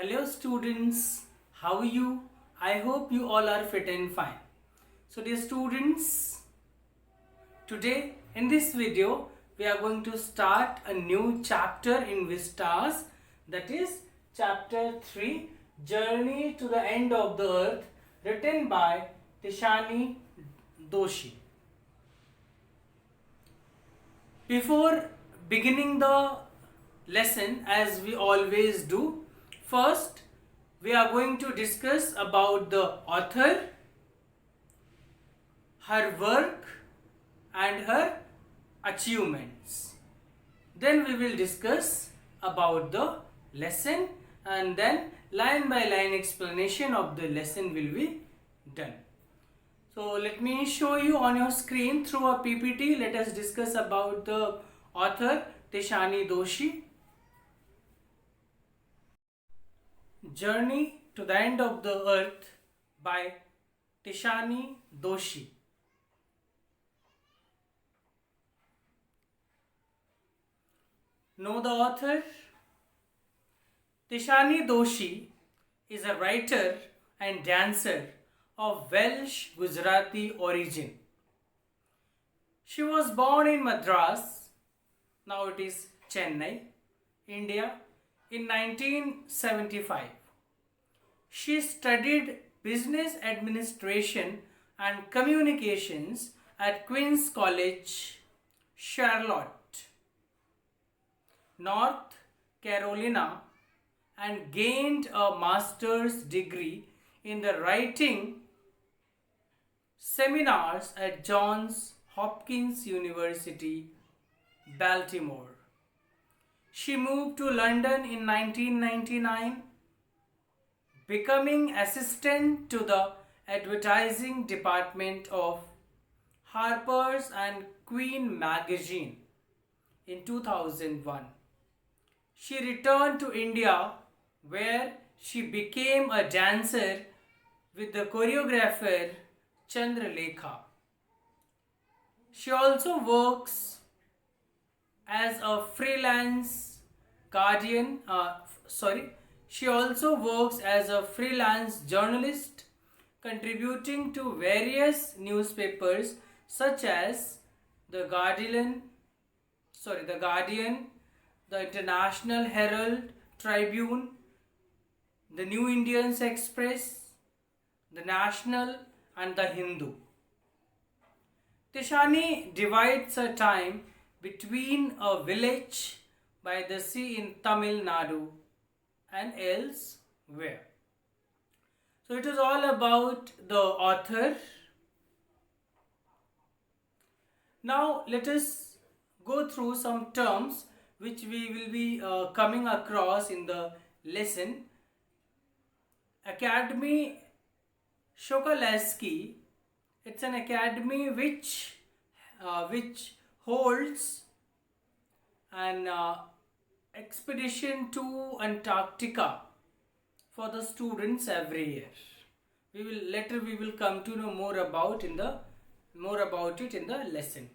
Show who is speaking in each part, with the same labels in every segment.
Speaker 1: Hello students, how are you? I hope you all are fit and fine. So dear students, today in this video we are going to start a new chapter in Vistas, that is chapter 3, Journey to the End of the Earth, written by Tishani Doshi. Before beginning the lesson, as we always do, first we are going to discuss about the author, her work and her achievements. Then we will discuss about the lesson, and then line by line explanation of the lesson will be done. So let me show you on your screen through a PPT. Let us discuss about the author Tishani Doshi. Journey to the End of the Earth by Tishani Doshi. Know the author? Tishani Doshi is a writer and dancer of Welsh Gujarati origin. She was born in Madras, now it is Chennai, India, in 1975. She studied business administration and communications at Queen's College, Charlotte, North Carolina, and gained a master's degree in the writing seminars at Johns Hopkins University, Baltimore. She moved to London in 1999, becoming assistant to the advertising department of Harper's and Queen magazine in 2001. She returned to India, where she became a dancer with the choreographer Chandralekha. She also works as a freelance journalist, contributing to various newspapers such as The Guardian, the International Herald Tribune, the New Indian Express, the National, and the Hindu. Tishani divides her time between a village by the sea in Tamil Nadu and elsewhere. So it is all about the author. Now let us go through some terms which we will be coming across in the lesson. Academy Sokolowski, it's an academy which holds an expedition to Antarctica for the students every year. We will come to know more about it in the lesson.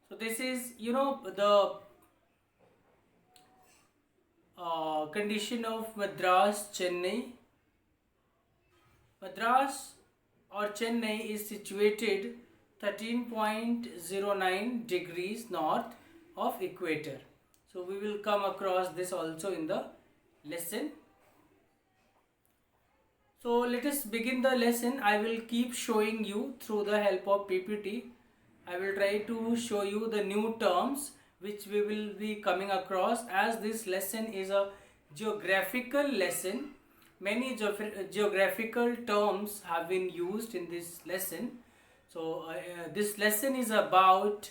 Speaker 1: So this is the condition of Madras, Chennai. Madras or Chennai is situated 13.09 degrees north of equator. So we will come across this also in the lesson. So let us begin the lesson. I will keep showing you through the help of PPT. I will try to show you the new terms which we will be coming across, as this lesson is a geographical lesson. Many geographical terms have been used in this lesson. So this lesson is about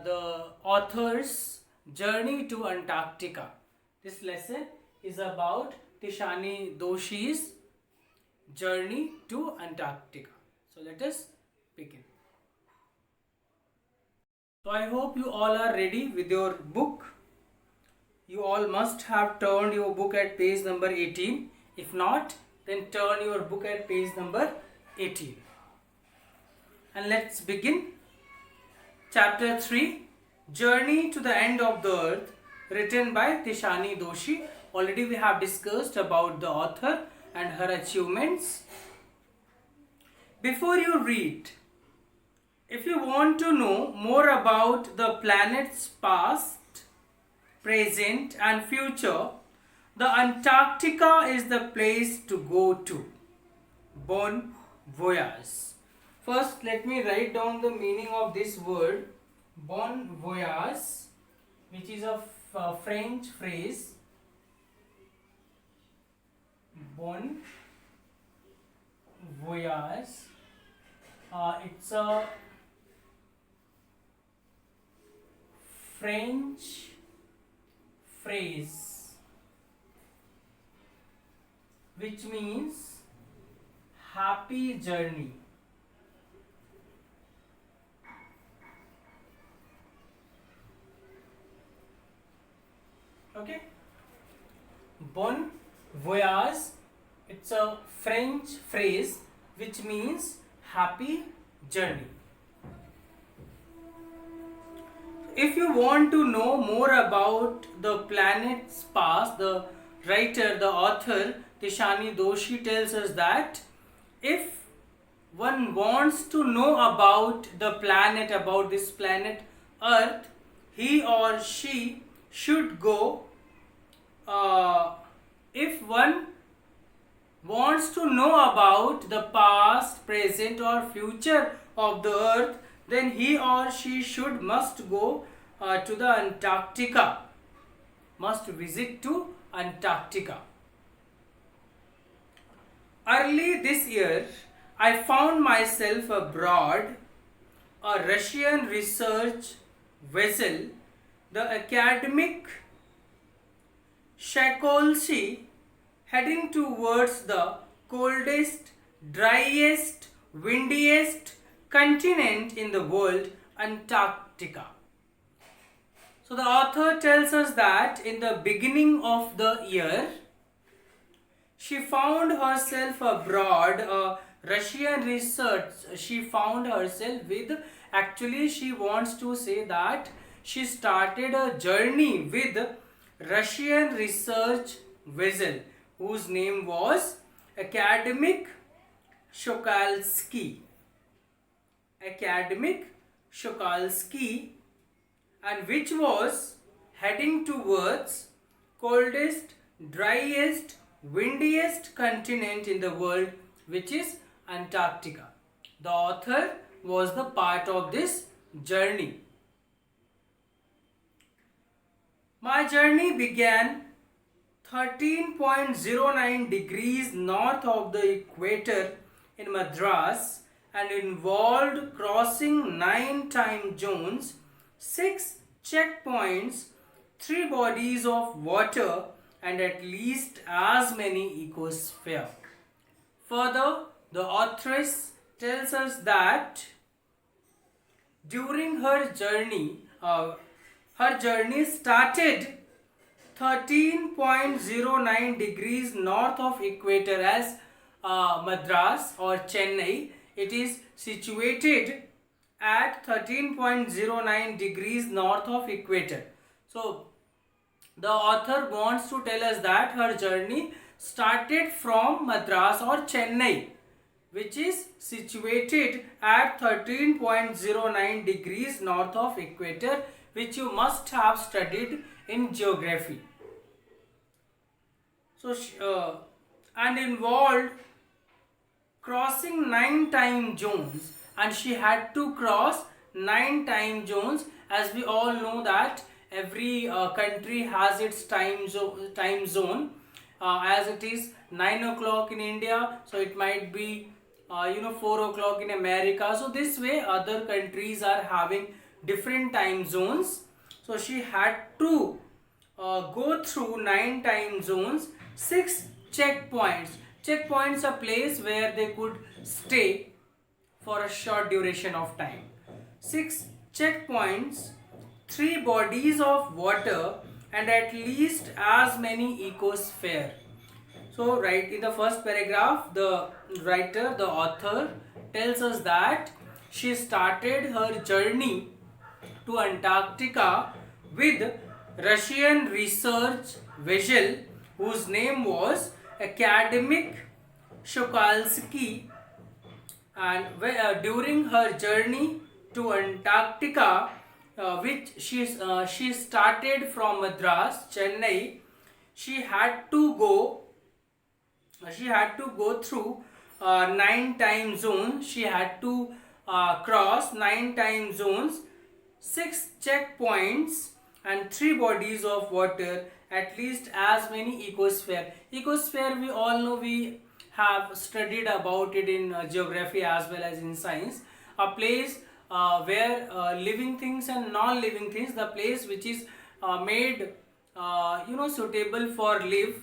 Speaker 1: the author's journey to Antarctica. This lesson is about Tishani Doshi's journey to Antarctica. So let us begin. So I hope you all are ready with your book. You all must have turned your book at page number 18. If not, then turn your book at page number 18. And let's begin. Chapter 3, Journey to the End of the Earth, written by Tishani Doshi. Already we have discussed about the author and her achievements. Before you read, if you want to know more about the planet's past, present and future, the Antarctica is the place to go to. Bon voyage. First, let me write down the meaning of this word, bon voyage, which is a French phrase. Bon voyage. It's a French phrase which means happy journey. Okay, bon voyage, it's a French phrase which means happy journey. If you want to know more about the planet's past, the writer, the author Tishani Doshi tells us that if one wants to know about the planet, about this planet Earth, he or she should go. If one wants to know about the past, present or future of the Earth, then he or she must go to the Antarctica, must visit to Antarctica. Early this year, I found myself aboard a Russian research vessel, the academic Shakolsky, heading towards the coldest, driest, windiest continent in the world, Antarctica. So the author tells us that in the beginning of the year, she found herself abroad, a Russian research. She found herself with, actually she wants to say that she started a journey with Russian research vessel whose name was Academic Shokalsky. Academic Shokalsky, and which was heading towards coldest, driest, windiest continent in the world, which is Antarctica. The author was the part of this journey. My journey began 13.09 degrees north of the equator in Madras and involved crossing 9 time zones, 6 checkpoints, 3 bodies of water and at least as many ecospheres. Further, the authoress tells us that during her journey started 13.09 degrees north of equator as Madras or Chennai. It is situated at 13.09 degrees north of equator. So the author wants to tell us that her journey started from Madras or Chennai, which is situated at 13.09 degrees north of equator, which you must have studied in geography. So and involved crossing 9 time zones, and she had to cross 9 time zones. As we all know that every country has its time zone. As it is 9 o'clock in India, so it might be 4 o'clock in America. So this way other countries are having different time zones. So she had to go through 9 time zones, 6 checkpoints. Checkpoints are place where they could stay for a short duration of time. 6 checkpoints, 3 bodies of water and at least as many ecosphere. So right in the first paragraph, the writer, the author tells us that she started her journey to Antarctica with Russian research vessel whose name was Academic Shukalsky, and during her journey to Antarctica, which she started from Madras, Chennai, she had to go through 9 time zones. She had to cross 9 time zones, 6 checkpoints, and 3 bodies of water, at least as many ecosphere. Ecosphere, we all know, we have studied about it in geography as well as in science. A place where living things and non-living things, the place which is made suitable for live,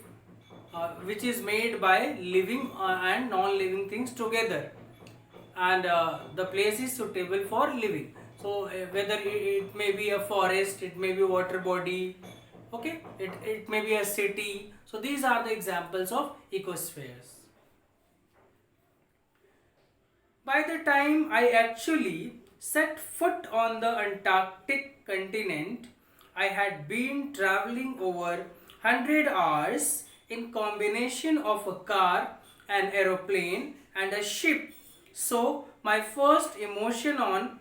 Speaker 1: which is made by living and non-living things together, and the place is suitable for living. So whether it may be a forest, it may be a water body, okay, it may be a city. So these are the examples of ecospheres. By the time I actually set foot on the Antarctic continent, I had been traveling over 100 hours in combination of a car, an aeroplane, and a ship. So my first emotion on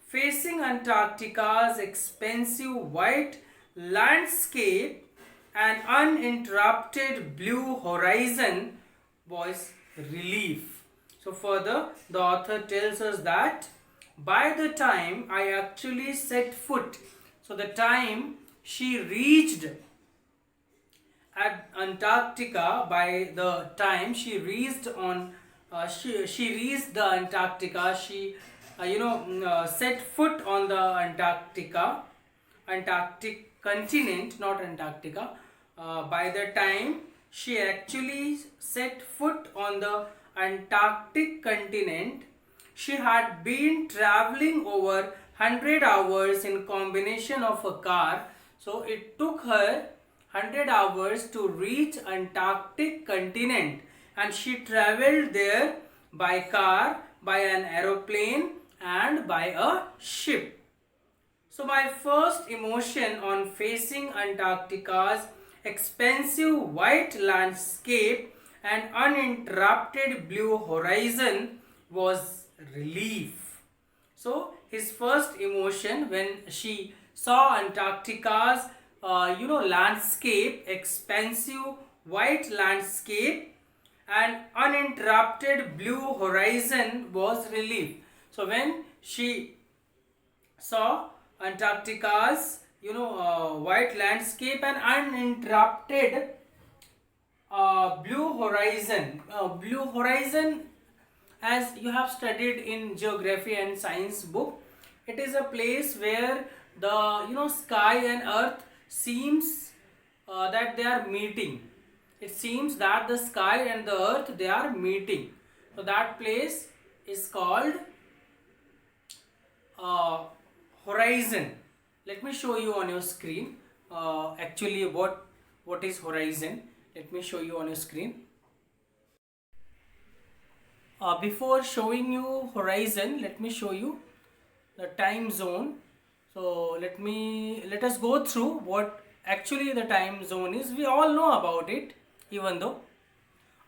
Speaker 1: facing Antarctica's expansive white landscape and uninterrupted blue horizon was relief. So further, the author tells us that by the time I actually set foot, so the time she reached at Antarctica, by the time she reached on she reached the Antarctica, she set foot on the Antarctic continent, not Antarctica. By the time she actually set foot on the Antarctic continent, she had been traveling over 100 hours in combination of a car. So it took her 100 hours to reach Antarctic continent, and she traveled there by car, by an aeroplane, and by a ship. So my first emotion on facing Antarctica's expansive white landscape and uninterrupted blue horizon was relief. So his first emotion when she saw Antarctica's landscape, expansive white landscape and uninterrupted blue horizon, was relief. So when she saw Antarctica's white landscape and uninterrupted blue horizon. Blue horizon, as you have studied in geography and science book, it is a place where the sky and earth seems that they are meeting. It seems that the sky and the earth, they are meeting. So that place is called horizon. Let me show you on your screen actually what is horizon. Let me show you on your screen. Before showing you horizon, let me show you the time zone. So let us go through what actually the time zone is. We all know about it, even though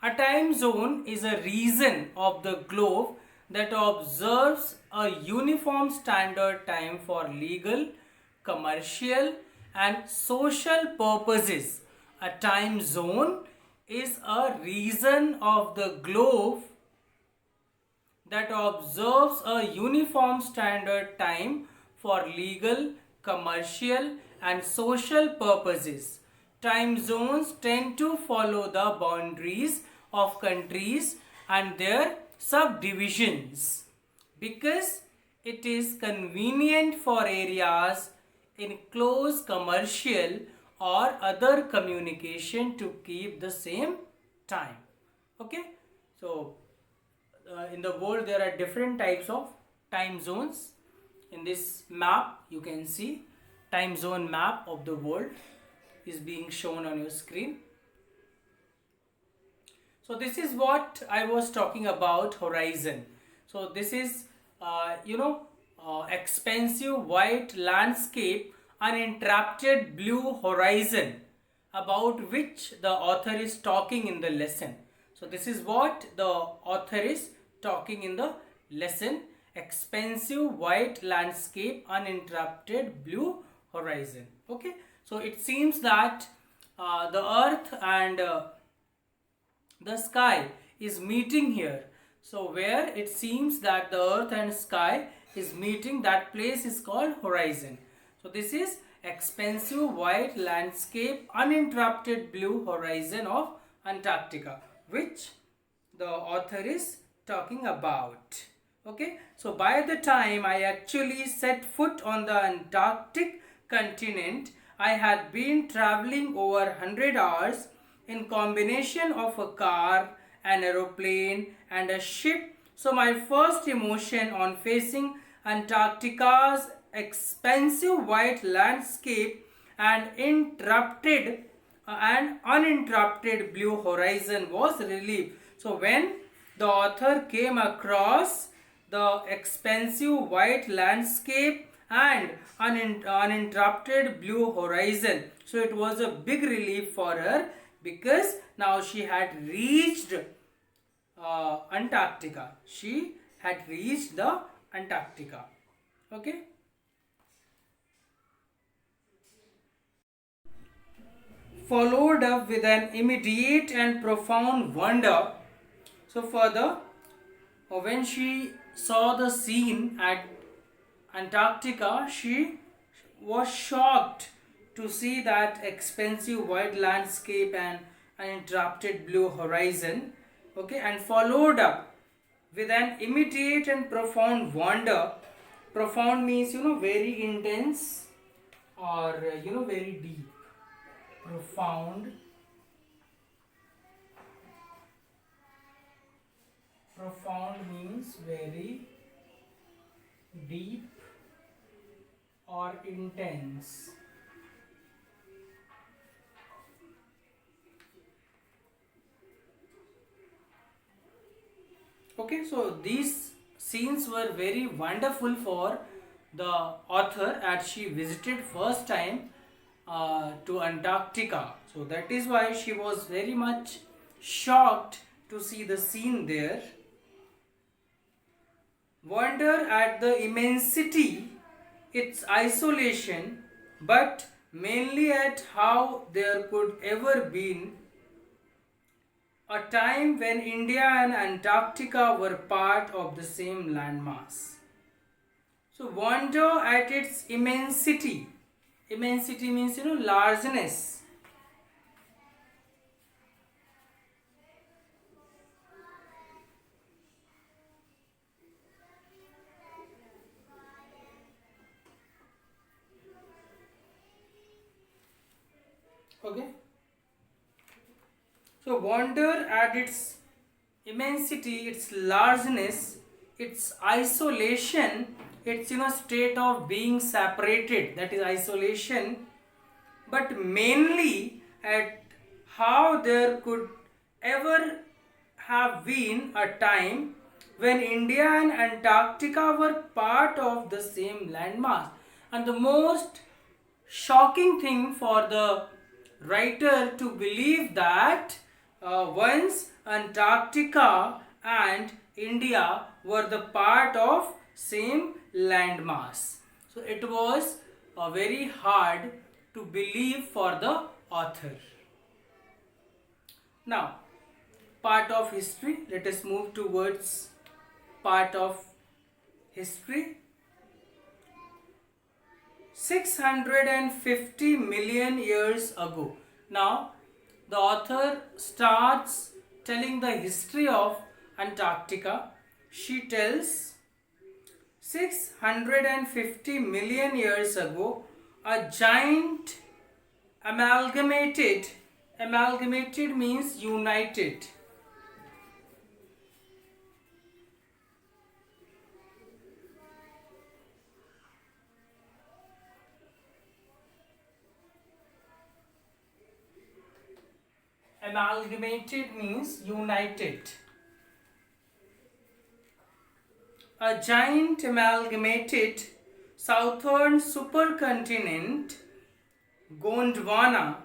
Speaker 1: a time zone is a region of the globe that observes a uniform standard time for legal, commercial, and social purposes. A time zone is a region of the globe that observes a uniform standard time for legal, commercial, and social purposes. Time zones tend to follow the boundaries of countries and their subdivisions because it is convenient for areas in close commercial or other communication to keep the same time. Okay, so in the world there are different types of time zones. In this map you can see time zone map of the world is being shown on your screen. So this is what I was talking about, horizon. So this is expansive white landscape uninterrupted blue horizon, about which the author is talking in the lesson. So this is what the author is talking in the lesson. Expansive white landscape, uninterrupted blue horizon. Okay, so it seems that the earth and the sky is meeting here. So where it seems that the earth and sky is meeting, that place is called horizon. So this is expansive white landscape, uninterrupted blue horizon of Antarctica, which the author is talking about. Okay, so by the time I actually set foot on the Antarctic continent, I had been traveling over 100 hours in combination of a car, an aeroplane and a ship. So my first emotion on facing Antarctica's expansive white landscape and uninterrupted blue horizon was relief. So when the author came across the expansive white landscape and uninterrupted blue horizon, so it was a big relief for her, because now she had reached Antarctica. She had reached the Antarctica. Okay. Followed up with an immediate and profound wonder. So further, when she saw the scene at Antarctica, she was shocked to see that expansive white landscape and uninterrupted blue horizon. Okay, and followed up with an immediate and profound wonder. Profound means, very intense, or very deep. Profound. Profound means very deep or intense. Okay, so these scenes were very wonderful for the author as she visited first time to Antarctica. So that is why she was very much shocked to see the scene there. Wonder at the immensity, its isolation, but mainly at how there could ever been a time when India and Antarctica were part of the same landmass. So wonder at its immensity. Immensity means, largeness. Okay. So wonder at its immensity, its largeness, its isolation, its state of being separated, that is isolation, but mainly at how there could ever have been a time when India and Antarctica were part of the same landmass. And the most shocking thing for the writer to believe that once Antarctica and India were the part of same landmass. So it was very hard to believe for the author. Now, part of history. Let us move towards part of history. 650 million years ago. Now, the author starts telling the history of Antarctica. She tells 650 million years ago, a giant amalgamated means united. Amalgamated means united. A giant amalgamated southern supercontinent Gondwana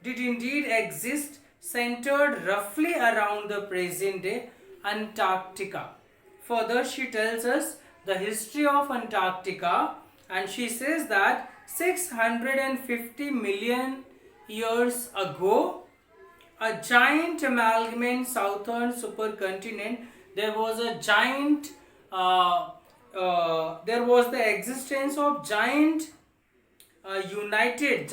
Speaker 1: did indeed exist, centered roughly around the present day Antarctica. Further, she tells us the history of Antarctica, and she says that 650 million years ago, a giant amalgamate southern supercontinent, there was a giant, there was the existence of giant united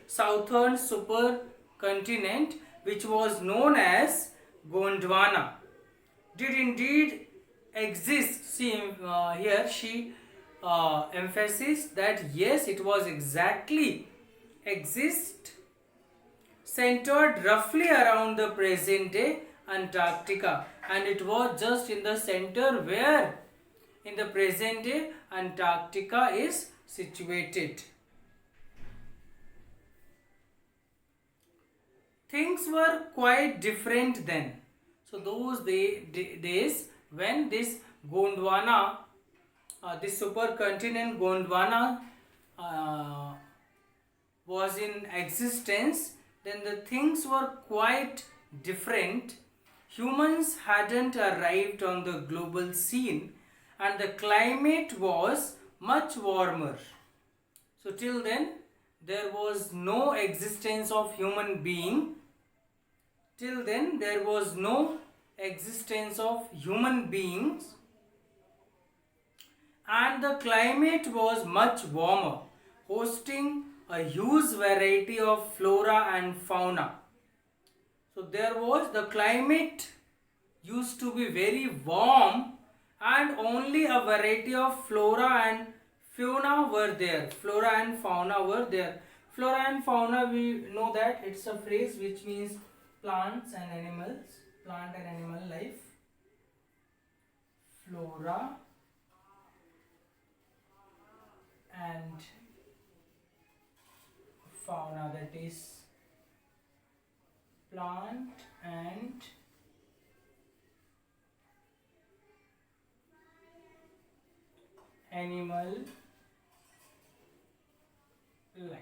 Speaker 1: southern supercontinent, which was known as Gondwana, did indeed exist. See, here she emphasizes that yes, it was exactly exist, centered roughly around the present day Antarctica, and it was just in the center where in the present day Antarctica is situated. Things were quite different then. So those days when this Gondwana, this supercontinent Gondwana was in existence, then the things were quite different. Humans hadn't arrived on the global scene and the climate was much warmer. So till then there was no existence of human being. Till then there was no existence of human beings, and the climate was much warmer, hosting a huge variety of flora and fauna. So there was, the climate used to be very warm and only a variety of flora and fauna were there. Flora and fauna were there. Flora and fauna, we know that it's a phrase which means plants and animals, plant and animal life. Flora and fauna, that is plant and animal life.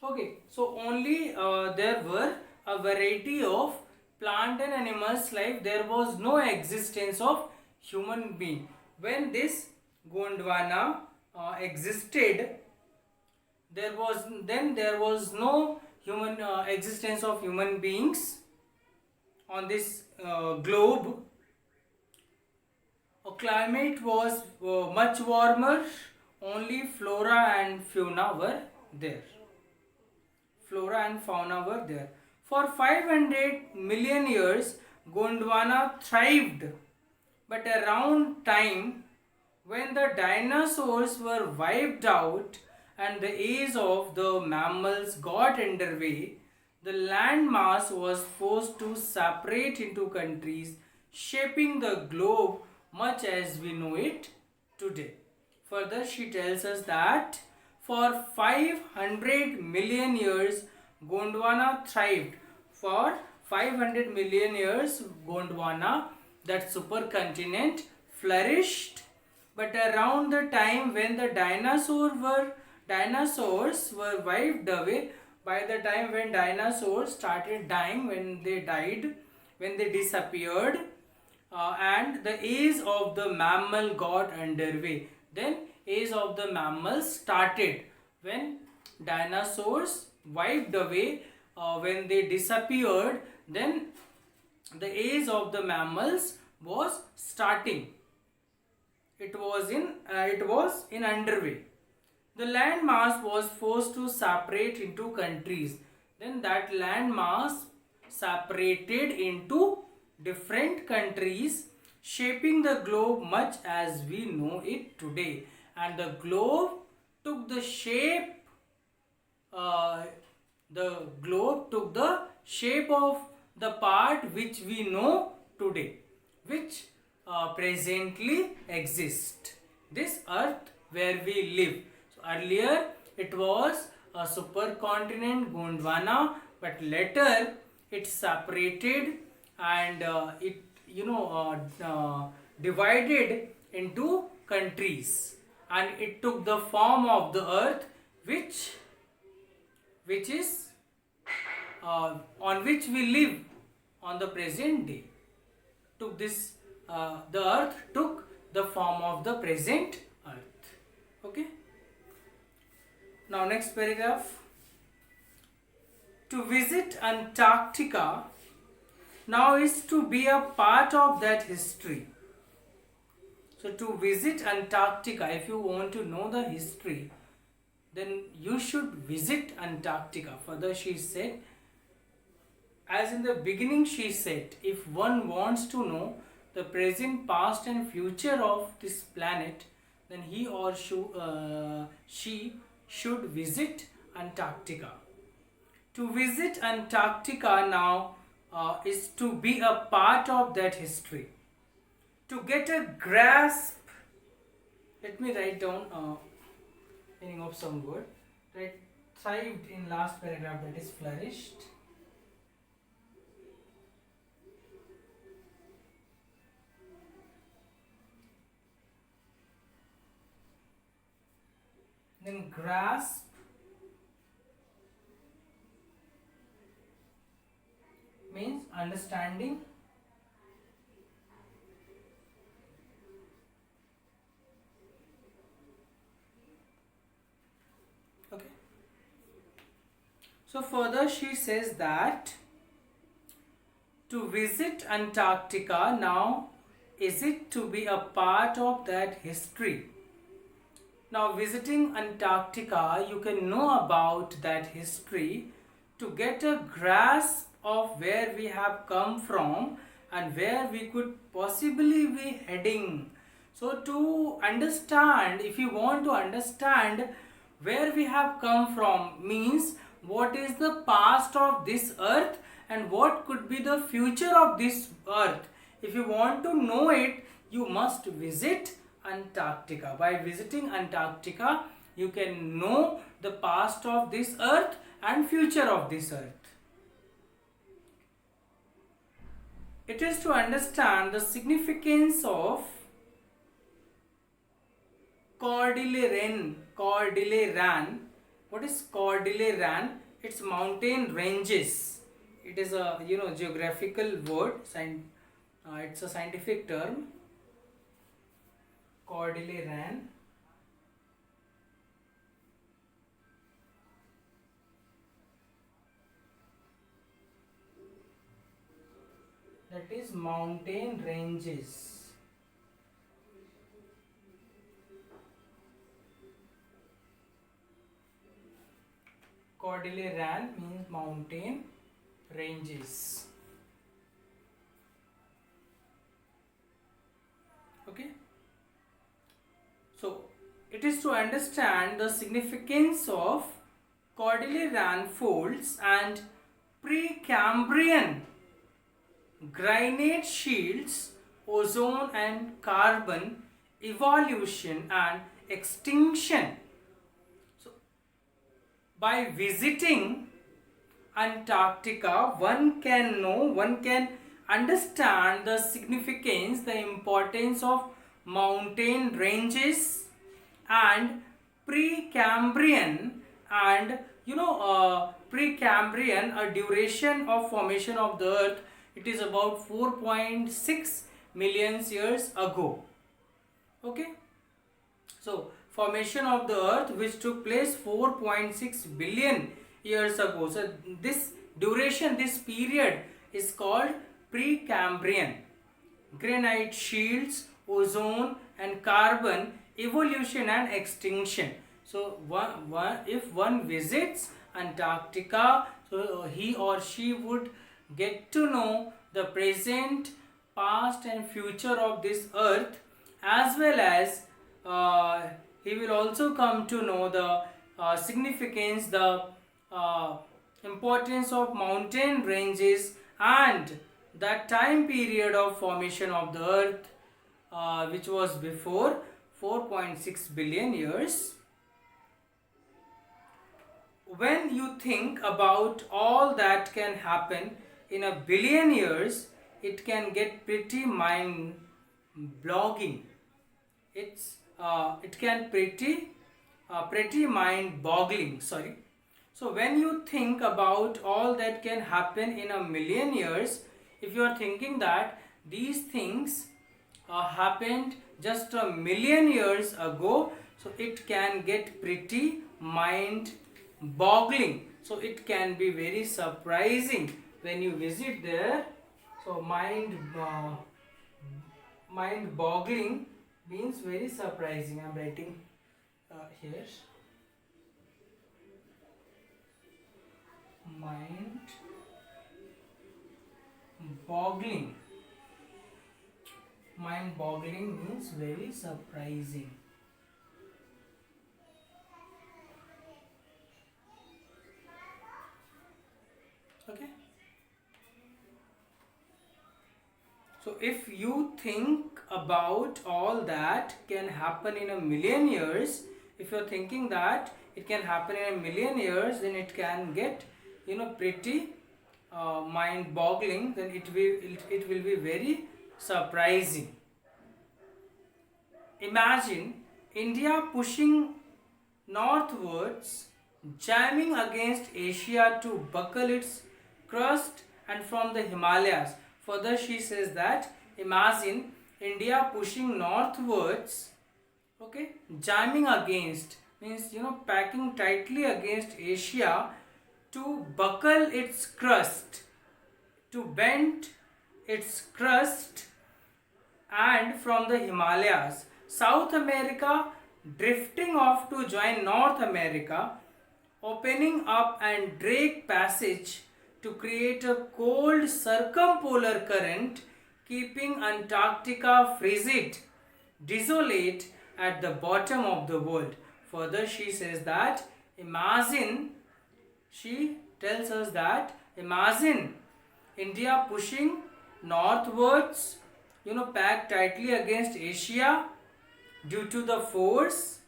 Speaker 1: Okay, so only there were a variety of plant and animals life. There was no existence of human being. When this Gondwana existed, there was no human existence of human beings on this globe. Climate was much warmer, only flora and fauna were there. Flora and fauna were there. For 500 million years, Gondwana thrived, but around time when the dinosaurs were wiped out and the age of the mammals got underway, the land mass was forced to separate into countries, shaping the globe much as we know it today. Further, she tells us that for 500 million years, Gondwana thrived. For 500 million years, Gondwana, that supercontinent, flourished. But around the time when the dinosaurs were wiped away, by the time when dinosaurs started dying, when they died, when they disappeared, and the age of the mammal got underway. Then age of the mammals started when dinosaurs wiped away, when they disappeared, then the age of the mammals was starting. It was in underway. The land mass was forced to separate into countries. Then that land mass separated into different countries, shaping the globe much as we know it today. And the globe took the shape of the part which we know today, which presently exist, this earth where we live. So earlier it was a supercontinent Gondwana, but later it separated and it divided into countries, and it took the form of the earth, which is on which we live on the present day. Took this The earth took the form of the present earth. Okay. Now next paragraph. To visit Antarctica now is to be a part of that history. So to visit Antarctica, if you want to know the history, then you should visit Antarctica. Further she said, as in the beginning she said, if one wants to know the present, past and future of this planet, then he or she should visit Antarctica. To visit Antarctica now is to be a part of that history. To get a grasp, let me write down meaning of some word. Right, thrived in last paragraph, that is flourished. Then grasp means understanding. Okay. So further she says that to visit Antarctica now is it to be a part of that history. Now visiting Antarctica, you can know about that history to get a grasp of where we have come from and where we could possibly be heading. So to understand, if you want to understand where we have come from, means what is the past of this earth and what could be the future of this earth. If you want to know it, you must visit Antarctica. By visiting Antarctica, you can know the past of this earth and future of this earth. It is to understand the significance of Cordilleran. What is Cordilleran? It's mountain ranges. It is a geographical word. It's a scientific term. Cordilleran. That is mountain ranges. Cordilleran means mountain ranges. Okay. So it is to understand the significance of Cordilleran folds and Precambrian granite shields, ozone and carbon evolution and extinction. So by visiting Antarctica, one can understand the significance, the importance of mountain ranges and Precambrian and Precambrian, a duration of formation of the earth. It is about 4.6 million years ago. Okay. So formation of the earth which took place 4.6 billion years ago. So this duration, this period is called Precambrian. Granite shields, ozone and carbon evolution and extinction. So if one visits Antarctica, so he or she would get to know the present, past and future of this earth, as well as he will also come to know the significance, the importance of mountain ranges and that time period of formation of the earth which was before 4.6 billion years. When you think about all that can happen in a billion years, it can get pretty mind blogging. It can pretty mind boggling, sorry. So when you think about all that can happen in a million years, if you are thinking that these things happened just a million years ago, so it can get pretty mind boggling. So it can be very surprising when you visit there. So mind boggling means very surprising. I'm writing here. Mind boggling. Mind boggling means very surprising. Okay. So if you think about all that can happen in a million years, if you're thinking that it can happen in a million years, then it can get pretty mind boggling, then it will be very surprising. Imagine India pushing northwards, jamming against Asia to buckle its crust and from the Himalayas. Further, she says that imagine India pushing northwards, okay, jamming against means packing tightly against Asia to buckle its crust, to bend its crust, and from the Himalayas, South America drifting off to join North America, opening up and Drake Passage to create a cold circumpolar current, keeping Antarctica frigid, desolate at the bottom of the world. Further, she says that she tells us that imagine India pushing northwards, packed tightly against Asia due to the force,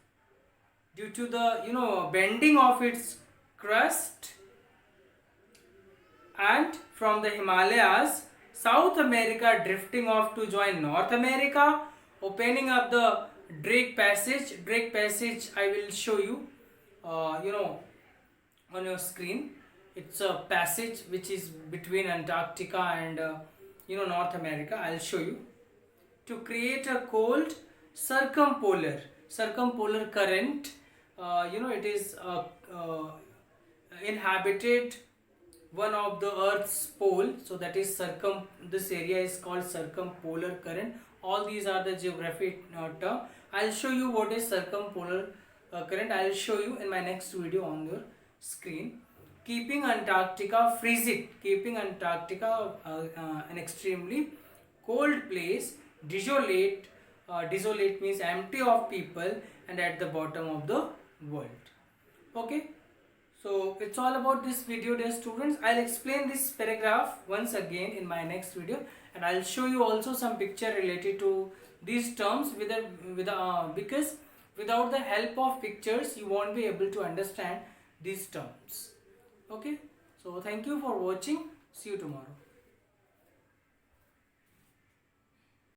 Speaker 1: due to the bending of its crust, and from the Himalayas, South America drifting off to join North America, opening up the Drake Passage. Drake Passage I will show you, on your screen. It's a passage which is between Antarctica and North America. I'll show you. To create a cold circumpolar current. It is inhabited one of the Earth's pole, so that is this area is called circumpolar current. All these are the geographic term. I'll show you what is circumpolar current. I'll show you in my next video on your screen. Keeping Antarctica frigid, keeping Antarctica an extremely cold place, desolate. Desolate means empty of people and at the bottom of the world. Okay. So it's all about this video, dear students. I'll explain this paragraph once again in my next video, and I'll show you also some picture related to these terms because without the help of pictures you won't be able to understand these terms. Okay, so thank you for watching. See you tomorrow.